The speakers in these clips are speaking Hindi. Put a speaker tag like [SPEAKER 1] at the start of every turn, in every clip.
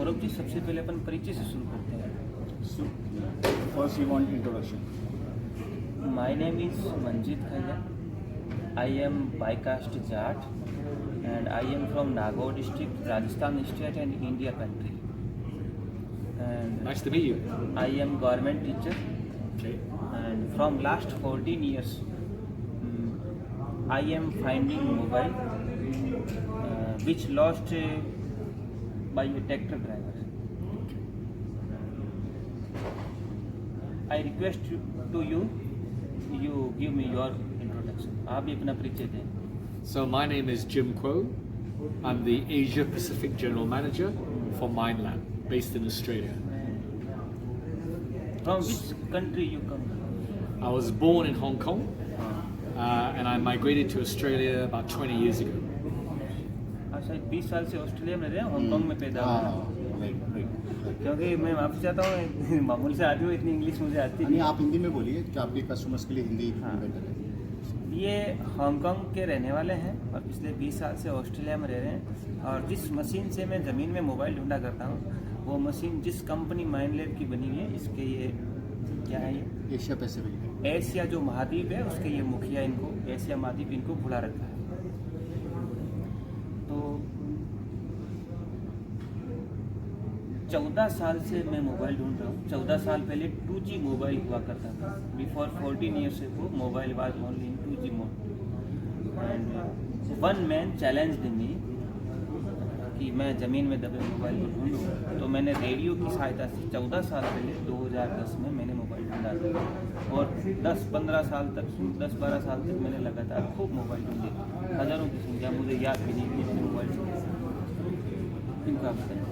[SPEAKER 1] सौरभ जी, सबसे पहले अपन परिचय से शुरू करते हैं।
[SPEAKER 2] So, first you want introduction.
[SPEAKER 1] My name is Manjeet Khaiya. I am by caste Jat and I am from Nagaur district, Rajasthan state and India country. And
[SPEAKER 3] Nice to meet you.
[SPEAKER 1] I am government teacher
[SPEAKER 3] Okay.
[SPEAKER 1] and from last 14 years I am finding mobile which lost by a tractor driver. I request to you give me your introduction. आप भी अपना परिचय दें।
[SPEAKER 3] So my name is Jim Kuo. I'm the Asia Pacific General Manager for Mindland, based in Australia.
[SPEAKER 1] From which country you come?
[SPEAKER 3] I was born in Hong Kong and I migrated to Australia about 20 years ago.
[SPEAKER 1] अच्छा, 20 साल से ऑस्ट्रेलिया में रहे, हांगकांग में पैदा हुए।
[SPEAKER 2] Right.
[SPEAKER 1] क्योंकि मैं माफ़ी चाहता हूँ, मामूली से आदमी हूँ, इतनी इंग्लिश मुझे आती
[SPEAKER 2] नहीं,
[SPEAKER 1] नहीं।
[SPEAKER 2] आप हिंदी में बोलिए कि आपके कस्टमर्स के लिए हिंदी
[SPEAKER 1] हाँ।
[SPEAKER 2] बेटर है।
[SPEAKER 1] ये हांगकांग के रहने वाले हैं और पिछले 20 साल से ऑस्ट्रेलिया में रह रहे हैं। और जिस मशीन से मैं ज़मीन में मोबाइल ढूंढा करता हूँ, वो मशीन जिस कंपनी माइंडलैब की बनी हुई है, इसके ये क्या है, ये
[SPEAKER 2] एशिया पैसिफिक।
[SPEAKER 1] एशिया जो महाद्वीप है उसके ये मुखिया इनको एशिया महाद्वीप इनको बुला रखा है। तो 14 साल से मैं मोबाइल ढूंढ रहा हूँ। 14 साल पहले 2G मोबाइल हुआ करता था। बिफोर 14 ईयर्स वो mobile was only in 2G mode and one man challenged me कि मैं ज़मीन में दबे मोबाइल को ढूंढूँ। तो मैंने रेडियो की सहायता से 14 साल पहले 2010 में मैंने मोबाइल ढूंढा था और 10-15 साल तक 10-12 साल तक मैंने लगातार खूब मोबाइल ढूंढे। हज़ारों की संख्या, मुझे याद भी नहीं कि मैंने मोबाइल ढूंढे। इनका बताएं।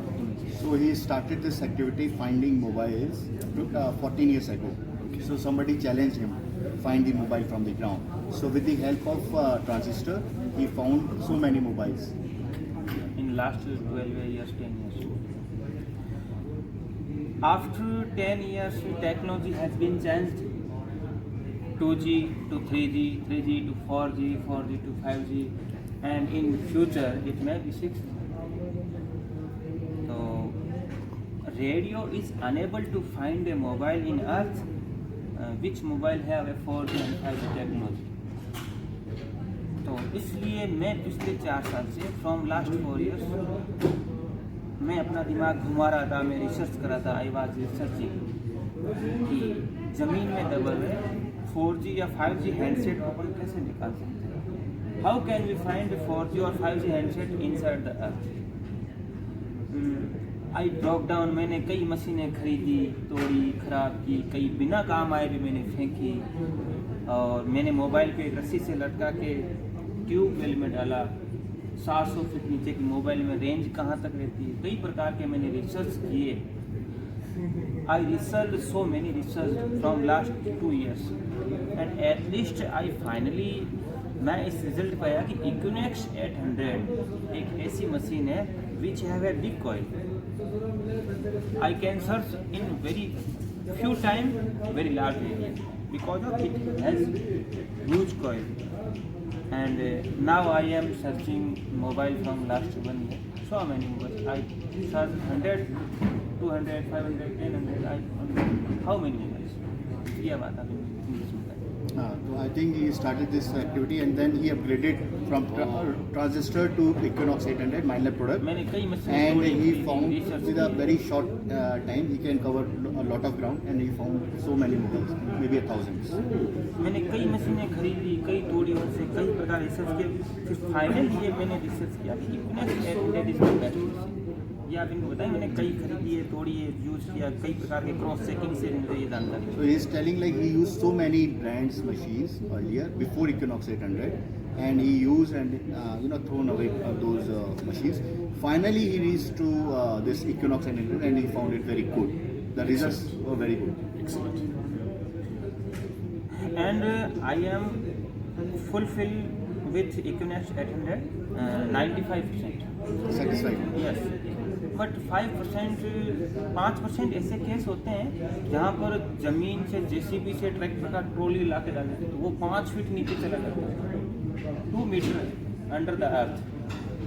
[SPEAKER 2] So he started this activity finding mobiles 14 years ago. So somebody challenged him, find the mobile from the ground. So with the help of transistor, he found so many mobiles.
[SPEAKER 1] In last 12 years, 10 years. After 10 years, technology has been changed. 2G to 3G, 3G to 4G, 4G to 5G, and in future it may be 6G. So, radio is unable to find a mobile in Earth which mobile have a 4G and 5G technology. तो इसलिए मैं पिछले 4 साल से फ्रॉम लास्ट 4 इयर्स मैं अपना दिमाग घुमा रहा था, मैं रिसर्च कर रहा था। आई वाज रिसर्चिंग कि ज़मीन में दबे हुए 4G या 5G हैंडसेट को अपन कैसे निकाल सकते हैं। How can we find 4G और 5G handset inside the earth. I drop down, मैंने कई मशीनें खरीदी, तोड़ी, ख़राब की, कई बिना काम आए भी मैंने फेंकी और मैंने मोबाइल पे रस्सी से लटका के ट्यूब वेल में डाला। 700 फीट नीचे की मोबाइल में रेंज कहाँ तक रहती है, कई प्रकार के मैंने रिसर्च किए। I research so many research from last 2 years and at least I finally मैं इस रिजल्ट पाया कि इक्विनॉक्स 800 एक ऐसी मशीन है which have a big coil. I can search in very few time very large area because of it has huge coil and now I am searching mobile from last 1 year. So many mobiles I search 100, 200, 500, 1000 I how many mobiles ये बात आप इंग्लिश में
[SPEAKER 2] So I think he started this activity and then he upgraded from transistor to Equinox 800 Mindlab product.
[SPEAKER 1] मैंने कई machine
[SPEAKER 2] And he found with a very short time he can cover a lot of ground and he found so many mobiles, maybe 1000s.
[SPEAKER 1] मैंने कई मशीनें खरीदी, कई तोड़ी, उनसे कई प्रकार रिसर्च किए। फिर फाइनल ये मैंने रिसर्च किया कि equinox 800 is the best machine. ये आप इनको बताएं, मैंने कई खरीदी है, तोड़ी है, यूज किया, कई प्रकार के क्रॉस चेकिंग से मुझे ये जानकारी।
[SPEAKER 2] So he is telling like he used so many brands machines earlier before Equinox 800 and he used and thrown away those machines. Finally he reached to this Equinox 800 and he found it very good. The results were very good.
[SPEAKER 3] Excellent.
[SPEAKER 1] And I am fulfilled with Equinox 800 95%.
[SPEAKER 2] Satisfied.
[SPEAKER 1] Yes. But 5% ऐसे केस होते हैं जहाँ पर ज़मीन से जेसीबी से ट्रैक्टर का ट्रॉली ला के डालते हैं तो वो 5 फीट नीचे चला जाता है, 2 metre under the earth.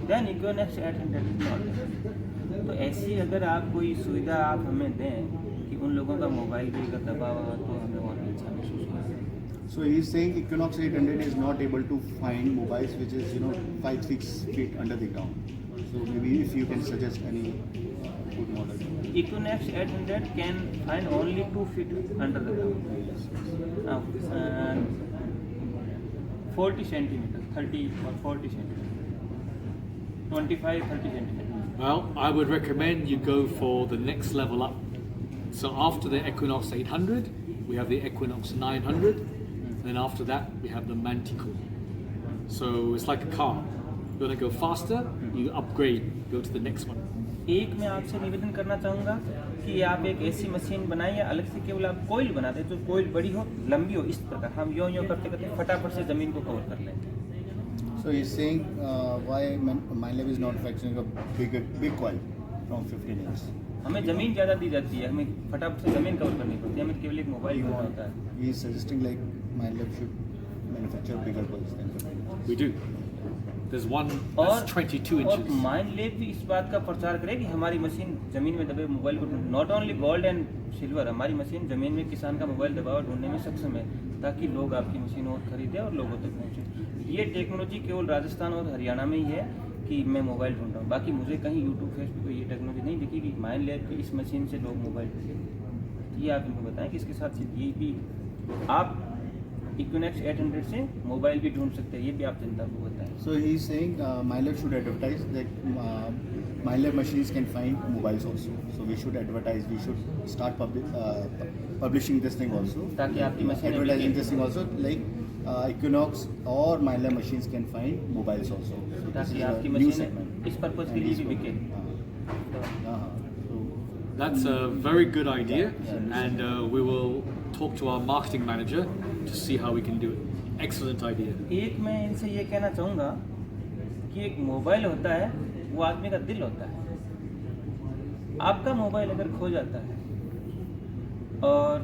[SPEAKER 1] Then equinox 800 is not. तो ऐसी अगर आप कोई सुविधा आप हमें दें कि उन लोगों का मोबाइल भी अगर दबा हुआ तो हमें बहुत अच्छा महसूस होगा.
[SPEAKER 2] So he is saying Equinox 800 is not able to find mobiles which is 5-6 feet under the ground. So maybe if you can suggest any good model.
[SPEAKER 1] Equinox 800 can find only 2 feet under the ground. 40 centimeters, 30 or 40 centimeters, 25, 30 centimeters.
[SPEAKER 3] Well, I would recommend you go for the next level up. So after the Equinox 800, we have the Equinox 900. Then after that, we have the Manticore. So it's like a car. You want to go faster, you upgrade, go to the next one.
[SPEAKER 1] एक मैं आपसे निवेदन करना चाहूँगा कि आप एक ऐसी मशीन बनाइए अलग से, केवल आप कोयल बना दें, जो कोयल बड़ी हो, लंबी हो, इस प्रकार हम यों करते करते फटाफट से ज़मीन को कवर कर लें.
[SPEAKER 2] So he's saying why MindLab is not manufacturing a big coil from 15 inch.
[SPEAKER 1] हमें ज़मीन ज़्यादा दी जाती है, हमें फटाफट से ज़मीन कवर करनी पड़ती है, हमें केवल एक मोबाइल करना होता है.
[SPEAKER 2] He is suggesting like MindLab should manufacture bigger coils than 15 inch.
[SPEAKER 3] We do. There's one that's 22
[SPEAKER 1] और
[SPEAKER 3] inches.
[SPEAKER 1] MindLab भी इस बात का प्रचार करे कि हमारी मशीन ज़मीन में दबे मोबाइल को not only gold and silver, हमारी मशीन ज़मीन में किसान का मोबाइल दबा और ढूंढने में सक्षम है, ताकि लोग आपकी मशीन और खरीदें और लोगों तक पहुँचे. ये टेक्नोलॉजी केवल राजस्थान और हरियाणा में ही है कि मैं मोबाइल ढूंढ रहा हूँ, बाकी मुझे कहीं यूट्यूब फेसबुक पर ये टेक्नोलॉजी नहीं दिखी कि MindLab की इस मशीन से लोग मोबाइल ढूंढें. ये आप इनको बताएं कि इसके साथ ये भी आप Equinox 800 से मोबाइल भी ढूंढ सकते हैं, ये भी आप जनता को बताएं.
[SPEAKER 2] So he is saying MindLab should advertise that MindLab machines can find mobiles also. So we should advertise. We should start publishing this thing also.
[SPEAKER 1] ताकि आपकी मशीनें
[SPEAKER 2] Advertising
[SPEAKER 1] बिकें.
[SPEAKER 2] this thing also, like Equinox or MindLab machines can find mobiles also. So this
[SPEAKER 1] ताकि
[SPEAKER 2] is a
[SPEAKER 1] आपकी
[SPEAKER 2] new
[SPEAKER 1] मशीनें
[SPEAKER 2] segment.
[SPEAKER 1] इस पर्पज के
[SPEAKER 2] And
[SPEAKER 1] लिए
[SPEAKER 2] this
[SPEAKER 1] भी
[SPEAKER 2] one,
[SPEAKER 1] बिके.
[SPEAKER 2] so
[SPEAKER 3] That's a very good idea,
[SPEAKER 2] Yeah.
[SPEAKER 3] and we will talk to our marketing manager to see how we can do it. Excellent idea.
[SPEAKER 1] एक मैं इनसे ये कहना चाहूँगा कि एक मोबाइल होता है, वो आदमी का दिल होता है. आपका मोबाइल अगर खो जाता है, और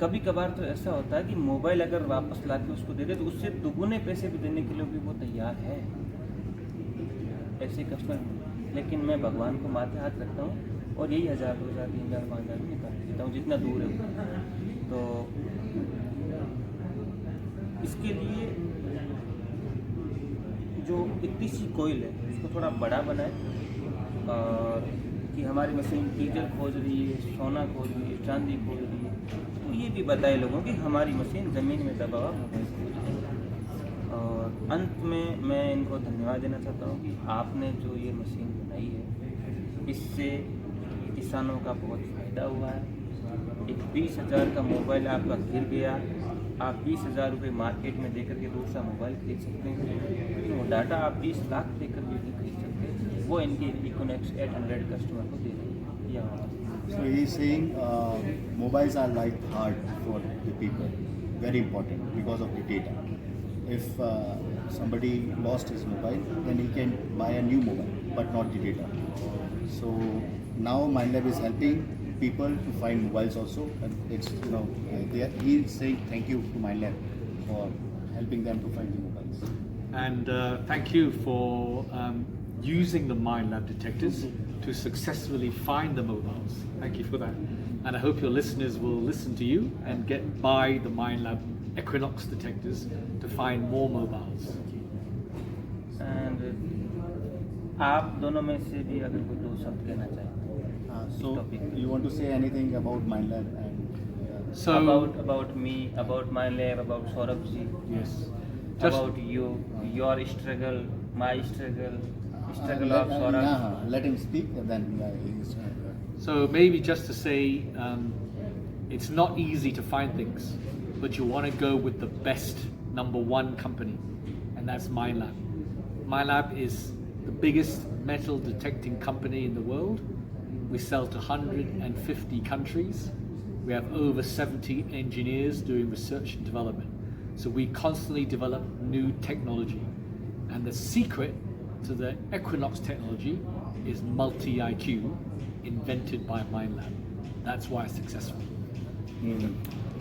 [SPEAKER 1] कभी कभार तो ऐसा होता है कि मोबाइल अगर वापस ला के उसको दे दे तो उससे दुगुने पैसे भी देने के लिए भी वो तैयार है, ऐसे कस्टमर. लेकिन मैं भगवान को माथे हाथ रखता हूँ और यही 1000, 2000, 3000, 5000 भी निकाल देता हूँ जितना दूर है. तो इसके लिए जो इतनी सी कोयल है उसको थोड़ा बड़ा बनाए, और कि हमारी मशीन डीजल खोज रही है, सोना खोज रही है, चांदी खोज रही है, तो ये भी बताए लोगों की हमारी मशीन ज़मीन में दबा हुआ मोबाइल खोज रही है. और अंत में मैं इनको धन्यवाद देना चाहता हूँ कि आपने जो ये मशीन बनाई है, इससे किसानों का बहुत फ़ायदा हुआ है. एक 20,000 का मोबाइल आपका गिर गया, आप 20,000 रुपये मार्केट में देकर के दूसरा मोबाइल खरीद सकते हैं, लेकिन वो डाटा आप 20 लाख देकर भी नहीं खरीद सकते. वो इनकी Equinox 800 कस्टमर को दे रही है. ये हमारा.
[SPEAKER 2] So he is saying mobiles are like heart for the people, very important because of the data. If somebody lost his mobile, then he can buy a new mobile, but not the data. So now MindLab is helping people to find mobiles also, and it's he is saying thank you to MindLab for helping them to find the mobiles.
[SPEAKER 3] And thank you for using the MindLab detectors to successfully find the mobiles. Thank you for that. And I hope your listeners will listen to you and buy the MindLab Equinox detectors to find more mobiles.
[SPEAKER 1] And आप दोनों में से भी अगर कोई 2 शब्द कहना चाहें
[SPEAKER 2] So you want to say anything about MindLab and
[SPEAKER 3] So
[SPEAKER 1] about me, about MindLab, about Saurabh ji,
[SPEAKER 3] yes,
[SPEAKER 1] about you, your struggle, my struggle of Saurabh.
[SPEAKER 2] let him speak, and then he's,
[SPEAKER 3] So maybe just to say, it's not easy to find things, but you want to go with the best #1 company, and that's MindLab. MindLab is the biggest metal detecting company in the world. We sell to 150 countries. We have over 70 engineers doing research and development. So we constantly develop new technology. And the secret to the Equinox technology is multi-IQ, invented by MindLab. That's why it's successful.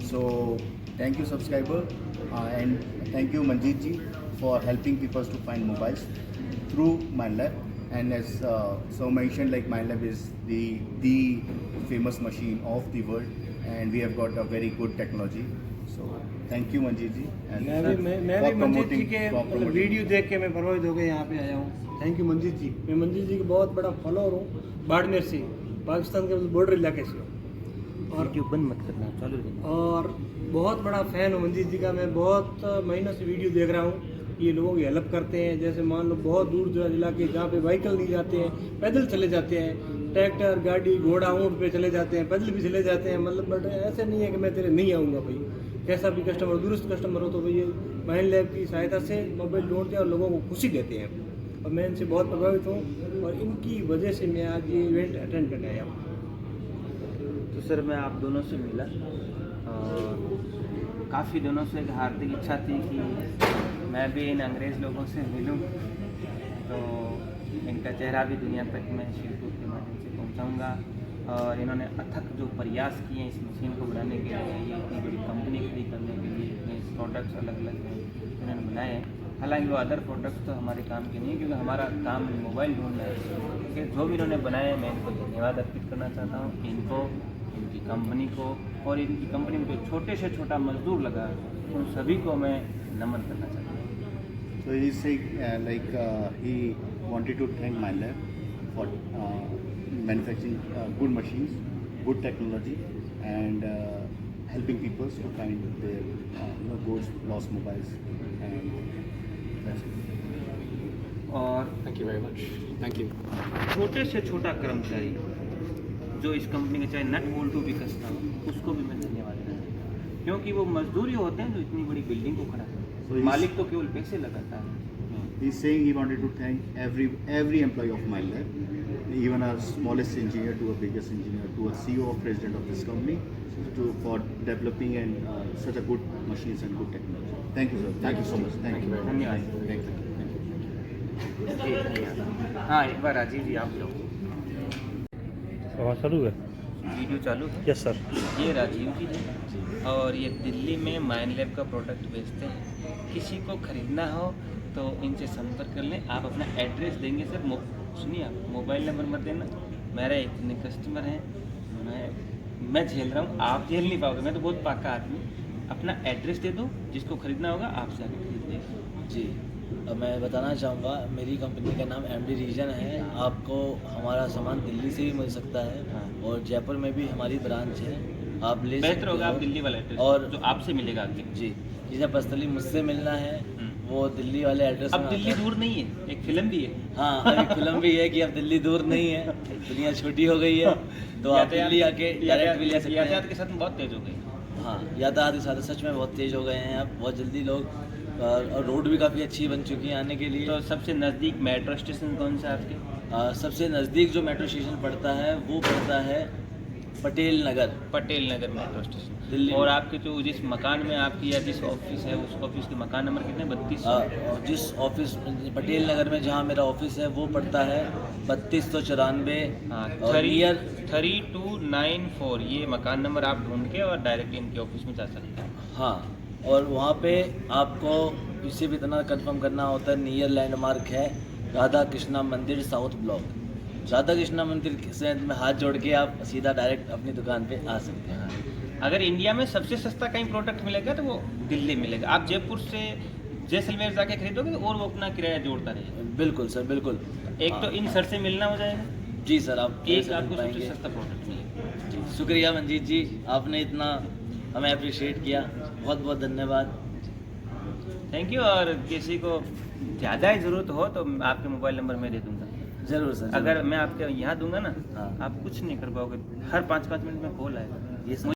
[SPEAKER 2] So thank you, subscriber, and thank you Manjeet ji for helping people to find mobiles through MindLab. And as so mentioned, like MindLab is the famous machine of the world, and we have got a very good technology. So thank you Manjeet ji, and
[SPEAKER 4] मैं भी मंजीत जी के मतलब वीडियो देख के मैं प्रभावित हो गया, यहाँ पे आया हूँ। थैंक यू मंजीत जी। मैं मंजीत जी का बहुत बड़ा फॉलोअर हूँ, बाड़मेर से, पाकिस्तान के बॉर्डर इलाके से, और
[SPEAKER 1] बंद मत करना, चालू रखना।
[SPEAKER 4] और बहुत बड़ा फ़ैन हूँ मंजीत जी का। मैं बहुत महीनों से वीडियो देख रहा हूँ। ये लोगों की हेल्प करते हैं, जैसे मान लो बहुत दूर दराज इलाके जहाँ पे व्हीकल नहीं जाते हैं, पैदल चले जाते हैं, ट्रैक्टर गाड़ी घोड़ा ऊँट पे चले जाते हैं, पैदल भी चले जाते हैं। मतलब बट ऐसे नहीं है कि मैं तेरे नहीं आऊँगा भाई, कैसा भी कस्टमर दुरुस्त कस्टमर हो तो भाई माइंडलैब की सहायता से मोबाइल ढूंढते हैं और लोगों को खुशी देते हैं, और मैं इनसे बहुत प्रभावित हूँ, और इनकी वजह से मैं आज ये इवेंट अटेंड करने आया हूँ।
[SPEAKER 1] तो सर मैं आप दोनों से मिला और काफ़ी दिनों से एक हार्दिक इच्छा थी कि मैं भी इन अंग्रेज़ लोगों से मिलूं, तो इनका चेहरा भी दुनिया तक मैं इस यूट्यूब के माध्यम से पहुंचाऊंगा। और इन्होंने अथक जो प्रयास किए हैं इस मशीन को बनाने के लिए, ये इतनी बड़ी कंपनी खड़ी करने के लिए, इतने प्रोडक्ट्स अलग अलग हैं इन्होंने बनाए हैं। हालांकि वो अदर प्रोडक्ट्स तो हमारे काम के नहीं है, क्योंकि हमारा काम मोबाइल ढूंढना है। कि जो भी इन्होंने बनाए मैं इनको धन्यवाद अर्पित करना चाहता हूँ, इनको, इनकी कंपनी को, और इनकी कंपनी में जो छोटे से छोटा मजदूर लगा उन सभी को मैं नमन करना चाहता हूँ।
[SPEAKER 2] So he said he wanted to thank MindLab for manufacturing good machines, good technology, and helping people to find their goods, lost mobiles, and that's it.
[SPEAKER 1] और
[SPEAKER 3] Thank you very much. Thank you.
[SPEAKER 1] छोटे से छोटा कर्मचारी जो इस कंपनी के चाहे नट बोल्टू भी कसता हो, उसको भी मैं धन्यवाद देना चाहता हूँ, क्योंकि वो मजदूर ही होते हैं जो इतनी बड़ी बिल्डिंग को खड़ा करते हैं।
[SPEAKER 2] So
[SPEAKER 1] मालिक तो केवल पैसे लगाता है।
[SPEAKER 2] He's saying he wanted to thank every employee of MindLab, even our smallest engineer to a biggest engineer to a CEO or president of this company, for developing and such a good machines and good technology. Thank you sir. Thank you so much. Thank you.
[SPEAKER 1] धन्यवाद।
[SPEAKER 2] Thank you.
[SPEAKER 1] हाँ, एक बार राजीव जी आप लो।
[SPEAKER 4] चालू है?
[SPEAKER 1] वीडियो चालू है?
[SPEAKER 4] Yes sir.
[SPEAKER 1] ये राजीव जी हैं और ये दिल्ली में माइंडलैब का प्रोडक्ट बेचते हैं। किसी को खरीदना हो तो इनसे संपर्क कर लें। आप अपना एड्रेस देंगे सर, सुनिए आप मोबाइल नंबर मत देना। मेरे इतने कस्टमर हैं, मैं झेल रहा हूँ, आप झेल नहीं पाओगे, मैं तो बहुत पाका आदमी। अपना एड्रेस दे दो, जिसको खरीदना होगा आपसे आके खरीद लेगा।
[SPEAKER 5] जी, अब मैं बताना चाहूँगा, मेरी कंपनी का नाम MD रीजन है। आपको हमारा सामान दिल्ली से भी मिल सकता है और जयपुर में भी हमारी ब्रांच है, आप ले सकते हो।
[SPEAKER 1] बेहतर होगा आप दिल्ली वाला एड्रेस
[SPEAKER 5] और
[SPEAKER 1] जो आपसे मिलेगा आगे।
[SPEAKER 5] जी, जिसे पर्सनली मुझसे मिलना है वो दिल्ली वाले एड्रेस
[SPEAKER 1] अब दिल्ली दूर नहीं है, एक फिल्म भी है।
[SPEAKER 5] हाँ, एक फिल्म भी है कि अब दिल्ली दूर नहीं है, दुनिया छोटी हो गई है, तो आप दिल्ली आके डायरेक्ट भी ले सकते हैं।
[SPEAKER 1] यातायात के साथ में बहुत तेज हो गई।
[SPEAKER 5] हाँ, यातायात के साथ सच में बहुत तेज हो गए हैं अब, बहुत जल्दी लोग, और रोड भी काफ़ी अच्छी बन चुकी है आने के लिए।
[SPEAKER 1] तो सबसे नज़दीक मेट्रो स्टेशन कौन सा है आपके?
[SPEAKER 5] सबसे नज़दीक जो मेट्रो स्टेशन पड़ता है वो पड़ता है पटेल नगर
[SPEAKER 1] मेट्रो स्टेशन
[SPEAKER 5] दिल्ली।
[SPEAKER 1] और आपके जो जिस मकान में आपकी या जिस ऑफिस है उस ऑफिस के मकान नंबर कितने? 32।
[SPEAKER 5] जिस ऑफिस पटेल नगर में जहाँ मेरा ऑफिस है वो पड़ता है 3294।
[SPEAKER 1] हाँ,
[SPEAKER 5] और नियर
[SPEAKER 1] 3294 ये मकान नंबर आप ढूंढ के और डायरेक्ट इनके ऑफिस में जा सकते हैं।
[SPEAKER 5] हाँ, और वहाँ पे आपको इसे भी इतना कंफर्म करना होता है, नियर लैंडमार्क है राधा कृष्णा मंदिर साउथ ब्लॉक। राधा कृष्णा मंदिर से में हाथ जोड़ के आप सीधा डायरेक्ट अपनी दुकान पे आ सकते हैं।
[SPEAKER 1] अगर इंडिया में सबसे सस्ता कहीं प्रोडक्ट मिलेगा तो वो दिल्ली मिलेगा। आप जयपुर से जैसलमेर जाके खरीदोगे और वो अपना किराया जोड़ता रहेगा।
[SPEAKER 5] बिल्कुल सर, बिल्कुल।
[SPEAKER 1] एक तो इन सर से मिलना हो जाएगा।
[SPEAKER 5] जी सर, आप
[SPEAKER 1] एक आपको सबसे सस्ता प्रोडक्ट मिलेगा।
[SPEAKER 5] जी, शुक्रिया मंजीत जी, आपने इतना हमें अप्रिशिएट किया, बहुत बहुत धन्यवाद।
[SPEAKER 1] Thank you. और किसी को ज़्यादा ही ज़रूरत हो तो आपके मोबाइल नंबर मैं दे दूँगा।
[SPEAKER 5] जरूर सर,
[SPEAKER 1] अगर मैं आपके यहाँ दूंगा ना,
[SPEAKER 5] हाँ।
[SPEAKER 1] आप कुछ नहीं कर पाओगे। हर 5-5 मिनट में कॉल आएगा।
[SPEAKER 5] ये